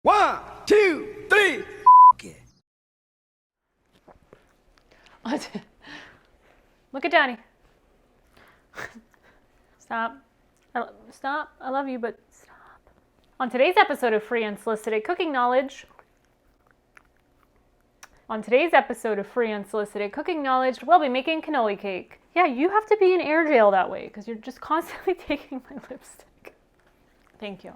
1, 2, 3. Look at Daddy. Stop. Stop. I love you, but stop. On today's episode of Free Unsolicited Cooking Knowledge, we'll be making cannoli cake. Yeah, you have to be in air jail that way because you're just constantly taking my lipstick. Thank you.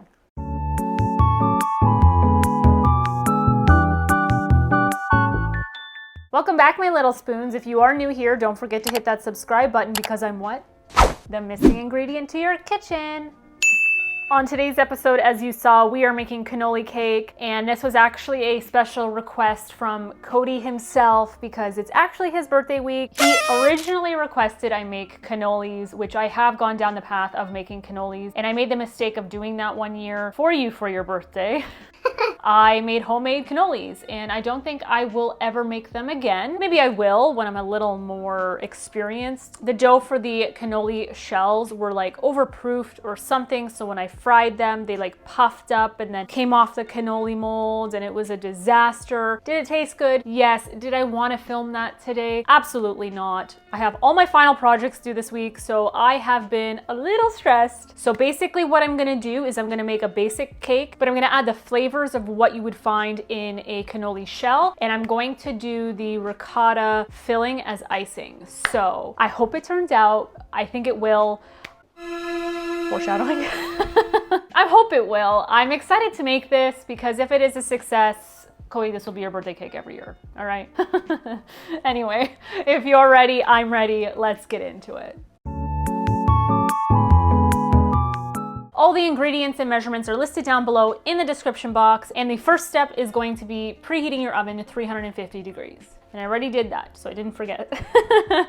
Welcome back, my little spoons. If you are new here, don't forget to hit that subscribe button because I'm what? The missing ingredient to your kitchen. On today's episode, as you saw, we are making cannoli cake, and this was actually a special request from Cody himself because it's actually his birthday week. He originally requested I make cannolis, which I have gone down the path of making cannolis, and I made the mistake of doing that one year for you for your birthday. I made homemade cannolis, and I don't think I will ever make them again. Maybe I will when I'm a little more experienced. The dough for the cannoli shells were like overproofed or something, so when I fried them, they like puffed up and then came off the cannoli mold, and it was a disaster. Did it taste good? Yes. Did I want to film that today? Absolutely not. I have all my final projects due this week, so I have been a little stressed. So basically what I'm gonna do is I'm gonna make a basic cake, but I'm gonna add the flavors of what you would find in a cannoli shell, and I'm going to do the ricotta filling as icing. So I hope it turns out. I think it will. Foreshadowing. I hope it will. I'm excited to make this because if it is a success, Cody, this will be your birthday cake every year. All right. Anyway, if you're ready, I'm ready. Let's get into it. All the ingredients and measurements are listed down below in the description box, and the first step is going to be preheating your oven to 350 degrees. And I already did that, so I didn't forget.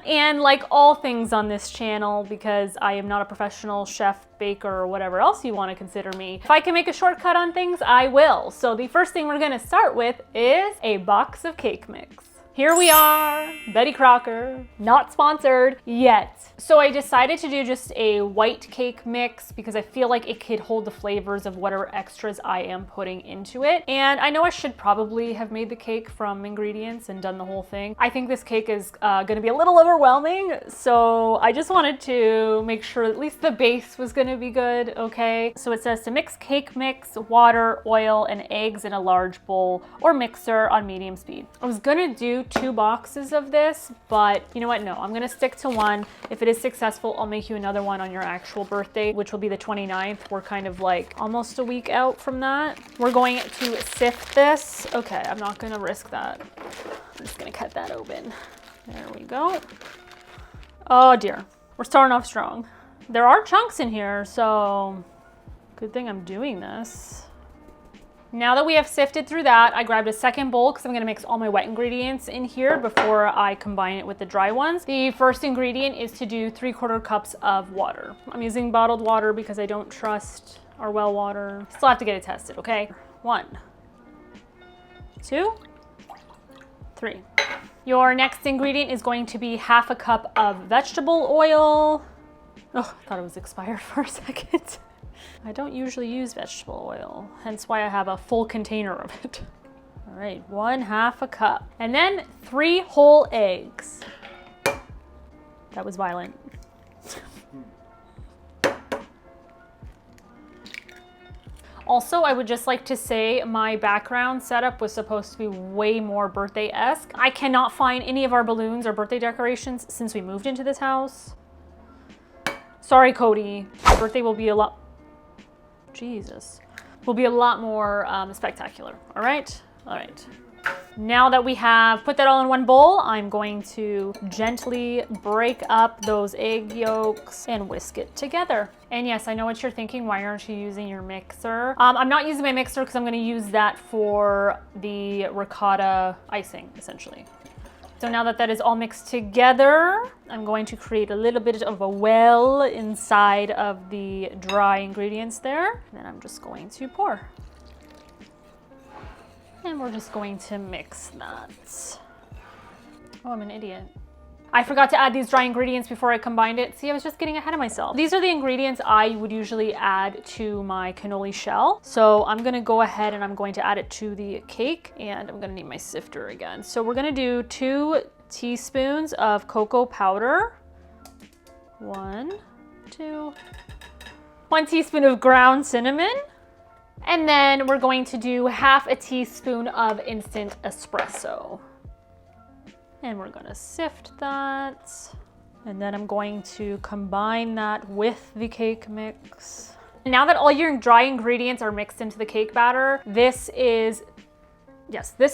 And like all things on this channel, because I am not a professional chef, baker, or whatever else you want to consider me, if I can make a shortcut on things, I will. So the first thing we're gonna start with is a box of cake mix. Here we are, Betty Crocker, not sponsored yet. So I decided to do just a white cake mix because I feel like it could hold the flavors of whatever extras I am putting into it. And I know I should probably have made the cake from ingredients and done the whole thing. I think this cake is gonna be a little overwhelming, so I just wanted to make sure at least the base was gonna be good, okay? So it says to mix cake mix, water, oil, and eggs in a large bowl or mixer on medium speed. I was gonna do 2 boxes of this, but you know what? No, I'm gonna stick to one. If it is successful, I'll make you another one on your actual birthday, which will be the 29th. We're kind of like almost a week out from that. We're going to sift this. Okay, I'm not gonna risk that. I'm just gonna cut that open. There we go. Oh dear, we're starting off strong. There are chunks in here, so good thing I'm doing this. Now that we have sifted through that, I grabbed a second bowl because I'm gonna mix all my wet ingredients in here before I combine it with the dry ones. The first ingredient is to do 3/4 cups of water. I'm using bottled water because I don't trust our well water. Still have to get it tested, okay? 1, 2, 3. Your next ingredient is going to be 1/2 cup of vegetable oil. Oh, I thought it was expired for a second. I don't usually use vegetable oil, hence why I have a full container of it. All right, 1/2 cup. And then 3 whole eggs. That was violent. Also, I would just like to say my background setup was supposed to be way more birthday-esque. I cannot find any of our balloons or birthday decorations since we moved into this house. Sorry, Cody. Your birthday will be a lot... Jesus. Will be a lot more spectacular. All right? All right. Now that we have put that all in one bowl, I'm going to gently break up those egg yolks and whisk it together. And yes, I know what you're thinking. Why aren't you using your mixer? I'm not using my mixer because I'm going to use that for the ricotta icing, essentially. So now that that is all mixed together, I'm going to create a little bit of a well inside of the dry ingredients there. And then I'm just going to pour. And we're just going to mix that. Oh, I'm an idiot. I forgot to add these dry ingredients before I combined it. See, I was just getting ahead of myself. These are the ingredients I would usually add to my cannoli shell. So I'm gonna go ahead and I'm going to add it to the cake, and I'm gonna need my sifter again. So we're gonna do 2 teaspoons of cocoa powder. 1, 2. 1 teaspoon of ground cinnamon. And then we're going to do half a teaspoon of instant espresso. And we're gonna sift that. And then I'm going to combine that with the cake mix. Now that all your dry ingredients are mixed into the cake batter, this is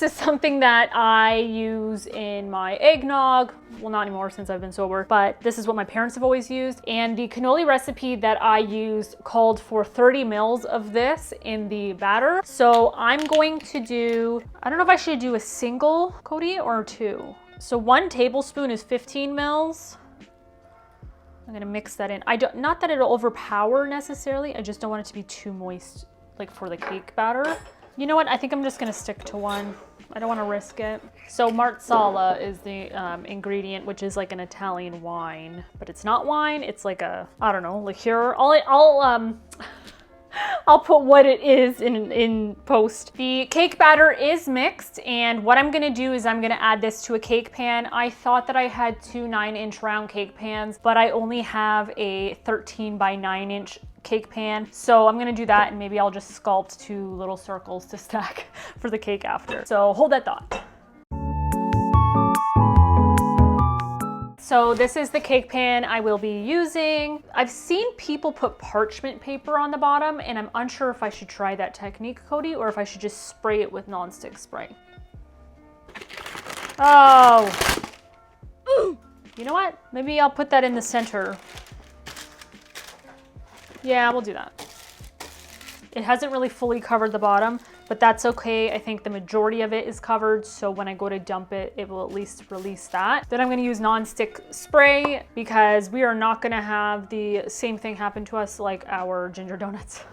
something that I use in my eggnog. Well, not anymore since I've been sober, but this is what my parents have always used. And the cannoli recipe that I used called for 30 mils of this in the batter. So I'm going to do, I don't know if I should do a single, Cody, or 2. So 1 tablespoon is 15 mils. I'm gonna mix that in. Not that it'll overpower necessarily, I just don't want it to be too moist, like for the cake batter. You know what, I think I'm just gonna stick to 1. I don't wanna risk it. So Marsala is the ingredient, which is like an Italian wine, but it's not wine, it's like a, I don't know, liqueur. I'll put what it is in post. The cake batter is mixed, and what I'm gonna do is I'm gonna add this to a cake pan. I thought that I had 2 9-inch round cake pans, but I only have a 13 by 9-inch cake pan. So I'm gonna do that, and maybe I'll just sculpt 2 little circles to stack for the cake after. So hold that thought. So this is the cake pan I will be using. I've seen people put parchment paper on the bottom, and I'm unsure if I should try that technique, Cody, or if I should just spray it with nonstick spray. Oh. You know what? Maybe I'll put that in the center. Yeah, we'll do that. It hasn't really fully covered the bottom, but that's okay. I think the majority of it is covered, so when I go to dump it, it will at least release that. Then I'm gonna use non-stick spray because we are not gonna have the same thing happen to us like our ginger donuts.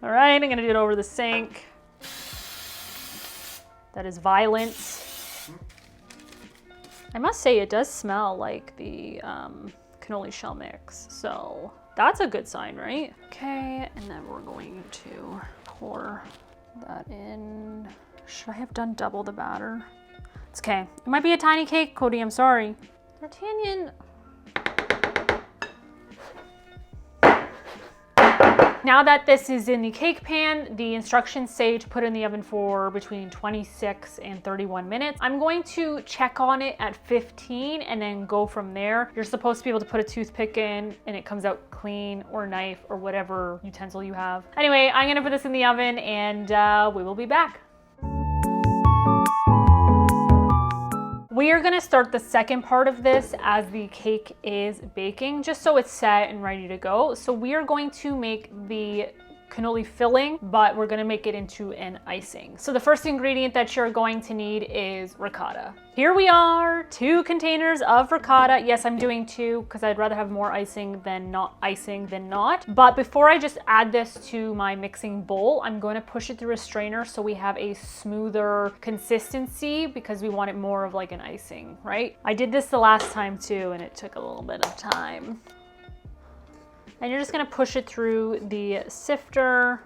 All right, I'm gonna do it over the sink. That is violence. I must say it does smell like the cannoli shell mix, so that's a good sign, right? Okay, and then we're going to pour that in. Should I have done double the batter? It's okay. It might be a tiny cake, Cody, I'm sorry. D'Artagnan. Now that this is in the cake pan, the instructions say to put it in the oven for between 26 and 31 minutes. I'm going to check on it at 15 and then go from there. You're supposed to be able to put a toothpick in and it comes out clean, or a knife, or whatever utensil you have. Anyway, I'm gonna put this in the oven and we will be back. We are gonna start the second part of this as the cake is baking, just so it's set and ready to go. So we are going to make the cannoli filling, but we're gonna make it into an icing. So the first ingredient that you're going to need is ricotta. Here we are, 2 containers of ricotta. Yes, I'm doing 2 because I'd rather have more icing than not. But before I just add this to my mixing bowl, I'm going to push it through a strainer so we have a smoother consistency because we want it more of like an icing, right? I did this the last time too, and it took a little bit of time. And you're just gonna push it through the sifter.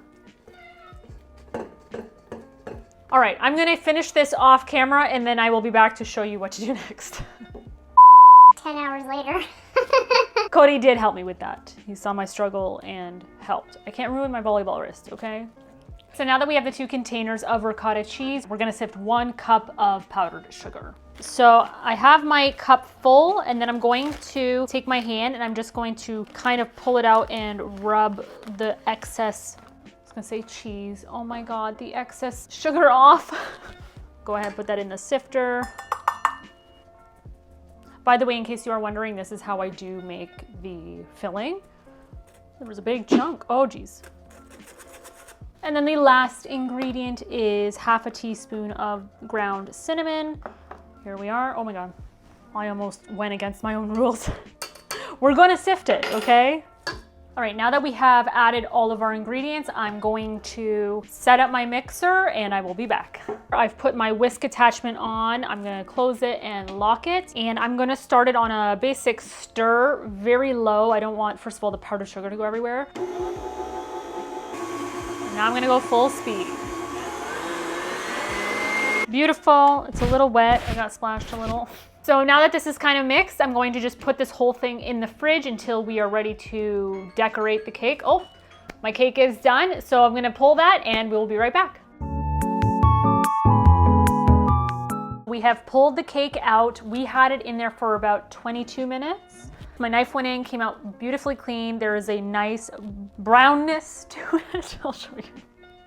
All right, I'm gonna finish this off camera and then I will be back to show you what to do next. 10 hours later. Cody did help me with that. He saw my struggle and helped. I can't ruin my volleyball wrist, okay? So now that we have the 2 containers of ricotta cheese, we're gonna sift 1 cup of powdered sugar. So I have my cup full, and then I'm going to take my hand and I'm just going to kind of pull it out and rub the excess, I was gonna say cheese, oh my God, the excess sugar off. Go ahead and put that in the sifter. By the way, in case you are wondering, this is how I do make the filling. There was a big chunk, oh geez. And then the last ingredient is half a teaspoon of ground cinnamon. Here we are. Oh my God, I almost went against my own rules. We're gonna sift it, okay? All right, now that we have added all of our ingredients, I'm going to set up my mixer and I will be back. I've put my whisk attachment on. I'm gonna close it and lock it. And I'm gonna start it on a basic stir, very low. I don't want, first of all, the powdered sugar to go everywhere. And now I'm gonna go full speed. Beautiful, it's a little wet. I got splashed a little. So now that this is kind of mixed, I'm going to just put this whole thing in the fridge until we are ready to decorate the cake. Oh, my cake is done. So I'm gonna pull that and we'll be right back. We have pulled the cake out. We had it in there for about 22 minutes. My knife went in, came out beautifully clean. There is a nice brownness to it. I'll show you.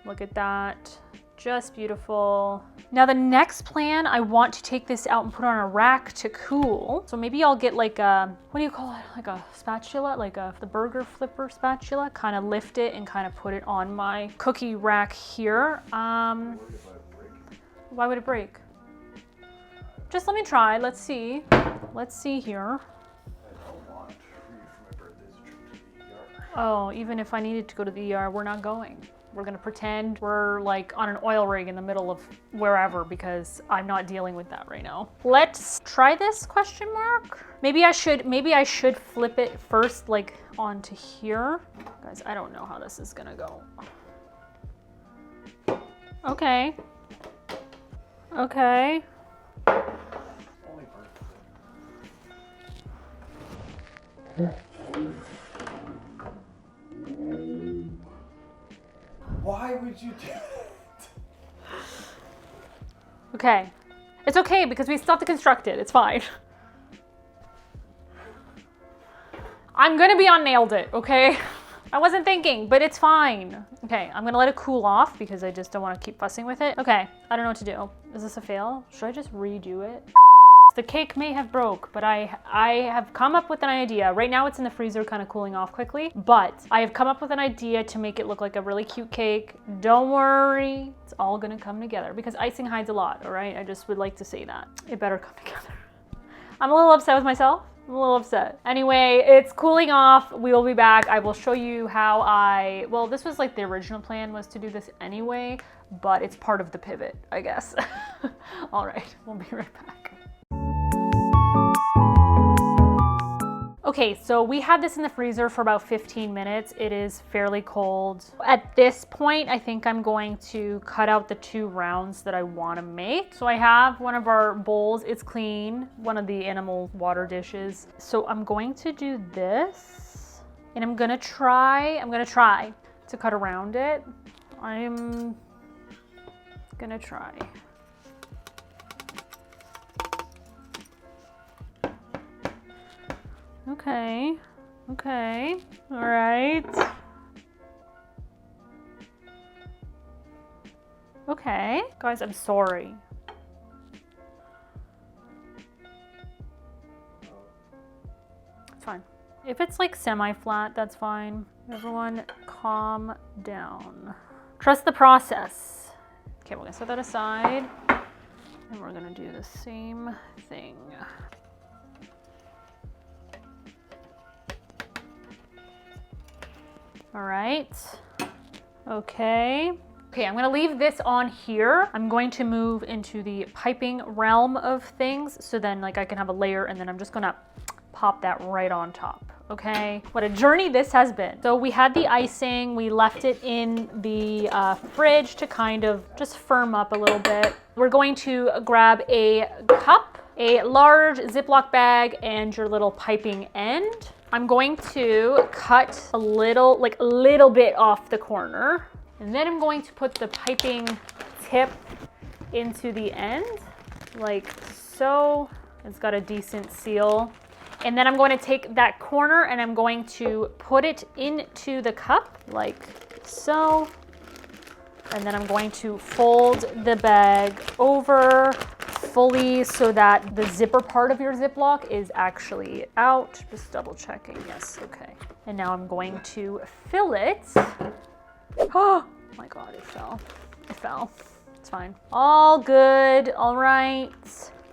Look at that. Just beautiful. Now the next plan, I want to take this out and put on a rack to cool. So maybe I'll get like a, what do you call it? Like a spatula, like the burger flipper spatula, kind of lift it and kind of put it on my cookie rack here. Why would it break? Just let me try, let's see. Let's see here. Oh, even if I needed to go to the ER, we're not going. We're gonna pretend we're like on an oil rig in the middle of wherever because I'm not dealing with that right now. Let's try this, question mark? Maybe I should flip it first like onto here. Guys, I don't know how this is gonna go. Okay. Okay. Why would you do that? Okay. It's okay because we still have to construct it. It's fine. I'm gonna be on nailed it, okay? I wasn't thinking, but it's fine. Okay, I'm gonna let it cool off because I just don't wanna keep fussing with it. Okay, I don't know what to do. Is this a fail? Should I just redo it? The cake may have broke, but I have come up with an idea. Right now it's in the freezer kind of cooling off quickly, but I have come up with an idea to make it look like a really cute cake. Don't worry, it's all gonna come together because icing hides a lot, all right? I just would like to say that. It better come together. I'm a little upset with myself. I'm a little upset. Anyway, it's cooling off. We will be back. I will show you how well, this was like the original plan was to do this anyway, but it's part of the pivot, I guess. All right, we'll be right back. Okay, so we had this in the freezer for about 15 minutes. It is fairly cold. At this point, I think I'm going to cut out the 2 rounds that I want to make. So I have one of our bowls, it's clean, one of the animal water dishes. So I'm going to do this and I'm gonna try to cut around it. I'm gonna try. Okay, okay, all right. Okay, guys, I'm sorry. It's fine. If it's like semi-flat, that's fine. Everyone calm down. Trust the process. Okay, we're gonna set that aside. And we're gonna do the same thing. All right, okay. Okay, I'm gonna leave this on here. I'm going to move into the piping realm of things. So then like I can have a layer and then I'm just gonna pop that right on top, okay? What a journey this has been. So we had the icing, we left it in the fridge to kind of just firm up a little bit. We're going to grab a cup, a large Ziploc bag, and your little piping end. I'm going to cut a little bit off the corner. And then I'm going to put the piping tip into the end, like so. It's got a decent seal. And then I'm going to take that corner and I'm going to put it into the cup, like so. And then I'm going to fold the bag over fully so that the zipper part of your Ziploc is actually out. Just double checking, yes, okay. And now I'm going to fill it. Oh my God, it fell. It fell. It's fine. All good, all right.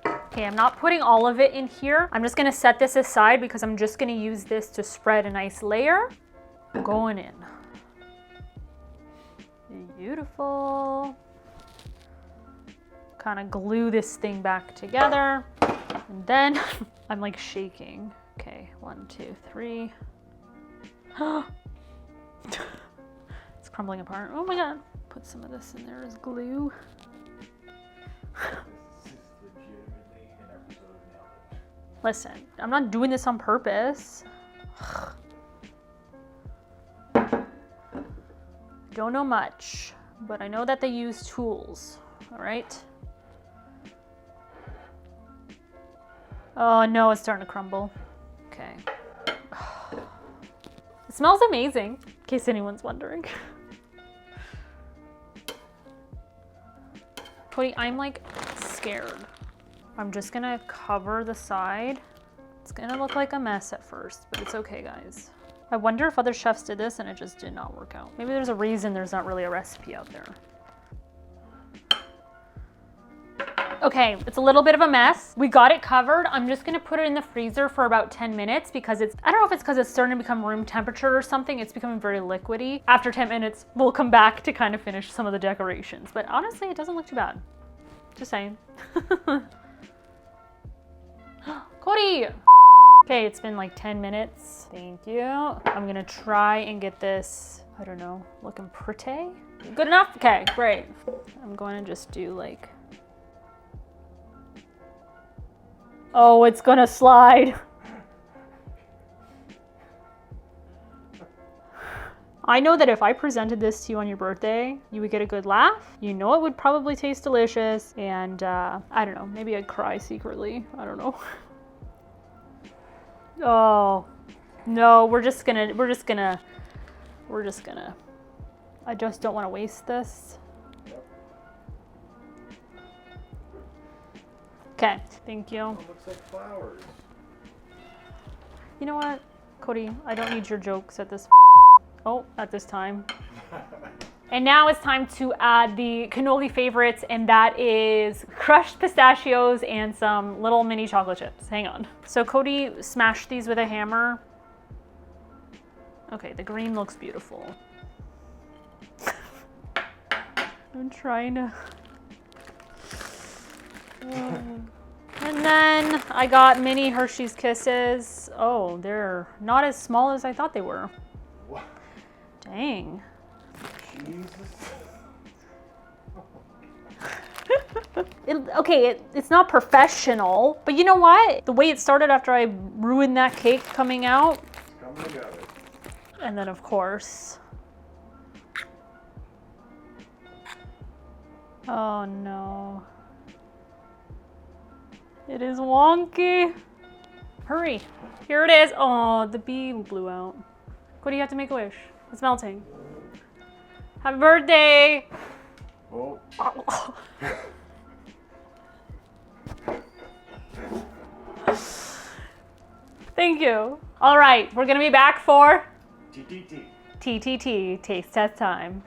Okay, I'm not putting all of it in here. I'm just gonna set this aside because I'm just gonna use this to spread a nice layer. going in. Beautiful. Kind of glue this thing back together. And then I'm like shaking. Okay, 1, 2, 3. It's crumbling apart. Oh my God. Put some of this in there as glue. Listen, I'm not doing this on purpose. Don't know much, but I know that they use tools, all right? Oh no, it's starting to crumble. Okay. It smells amazing, in case anyone's wondering. Cody, I'm like scared. I'm just gonna cover the side. It's gonna look like a mess at first, but it's okay, guys. I wonder if other chefs did this and it just did not work out. Maybe there's a reason there's not really a recipe out there. Okay, it's a little bit of a mess. We got it covered. I'm just gonna put it in the freezer for about 10 minutes because I don't know if it's because it's starting to become room temperature or something. It's becoming very liquidy. After 10 minutes, we'll come back to kind of finish some of the decorations. But honestly, it doesn't look too bad. Just saying. Cody! Okay, it's been like 10 minutes. Thank you. I'm gonna try and get this, I don't know, looking pretty. Good enough? Okay, great. I'm going to just do like, oh, it's gonna slide. I know that if I presented this to you on your birthday, you would get a good laugh. You know it would probably taste delicious, and I don't know, maybe I'd cry secretly. I don't know. Oh, no, we're just gonna, I just don't want to waste this. Okay, thank you. It looks like flowers. You know what, Cody, I don't need your jokes at this time. And now it's time to add the cannoli favorites, and that is crushed pistachios and some little mini chocolate chips. Hang on. So Cody smashed these with a hammer. Okay, the green looks beautiful. I'm trying to... And then I got mini Hershey's Kisses. Oh, they're not as small as I thought they were. What? Dang. Jesus. It's not professional, but you know what? The way it started after I ruined that cake coming out. Come together. And then of course. Oh no. It is wonky. Hurry. Here it is. Oh, the bee blew out. What do you have to make a wish? It's melting. Happy birthday. Oh. Thank you. All right, we're gonna be back for TTT. TTT, taste test time.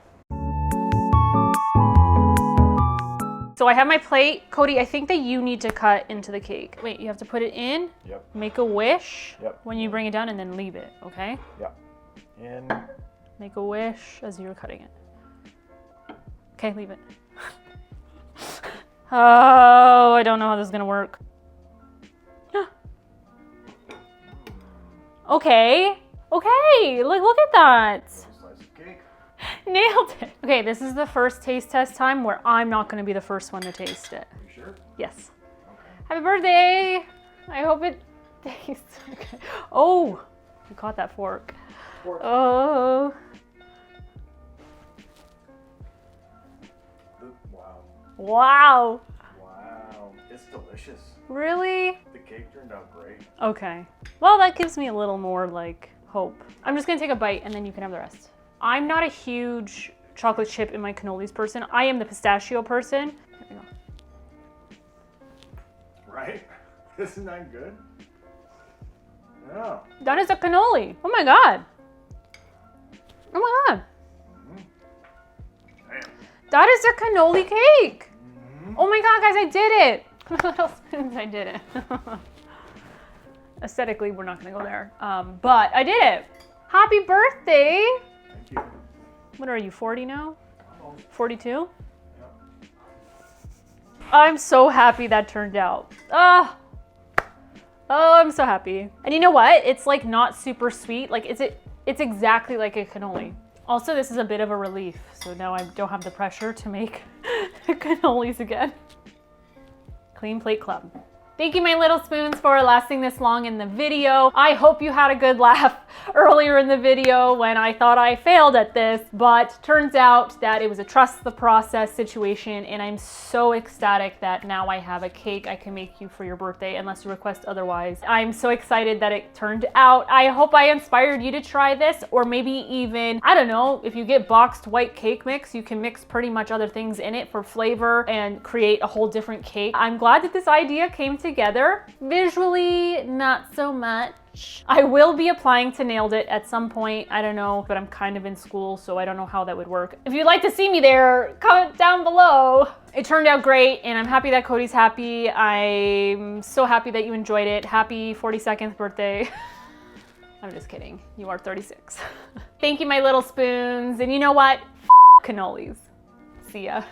So I have my plate. Cody, I think that you need to cut into the cake. Wait, you have to put it in, Yep. make a wish Yep. when you bring it down, and then leave it, okay? Yep. In. Make a wish as you're cutting it. Okay, leave it. Oh, I don't know how this is gonna work. Okay, look at that. Slice of cake. Nailed it. Okay, this is the first taste test time where I'm not gonna be the first one to taste it. You sure? Yes. Okay. Happy birthday. I hope it tastes okay. Oh, you caught that fork. Fork. Oh. Wow. Wow. Wow. It's delicious. Really? The cake turned out great. Okay. Well, that gives me a little more like hope. I'm just gonna take a bite and then you can have the rest. I'm not a huge chocolate chip in my cannolis person. I am the pistachio person. Here we go. Right? Isn't that good? Yeah. That is a cannoli. Oh my God. Oh my God. Damn. That is a cannoli cake. Mm-hmm. Oh my God, guys, I did it. Little spoons, I did it. Aesthetically, we're not gonna go there. But I did it. Happy birthday. Thank you. What are you, 40 now? Oh, 42? yeah. I'm so happy that turned out. Oh, I'm so happy. And you know what? It's like not super sweet. Like it's exactly like a cannoli. Also, this is a bit of a relief. So now I don't have the pressure to make cannolis again. Clean Plate Club. Thank you, my little spoons, for lasting this long in the video. I hope you had a good laugh earlier in the video when I thought I failed at this, but turns out that it was a trust the process situation, and I'm so ecstatic that now I have a cake I can make you for your birthday unless you request otherwise. I'm so excited that it turned out. I hope I inspired you to try this, or maybe even, I don't know, if you get boxed white cake mix, you can mix pretty much other things in it for flavor and create a whole different cake. I'm glad that this idea came together. Visually, not so much. I will be applying to Nailed It at some point. I don't know, but I'm kind of in school, so I don't know how that would work. If you'd like to see me there, comment down below. It turned out great, and I'm happy that Cody's happy. I'm so happy that you enjoyed it. Happy 42nd birthday. I'm just kidding. You are 36. Thank you, my little spoons. And you know what? Cannolis. See ya.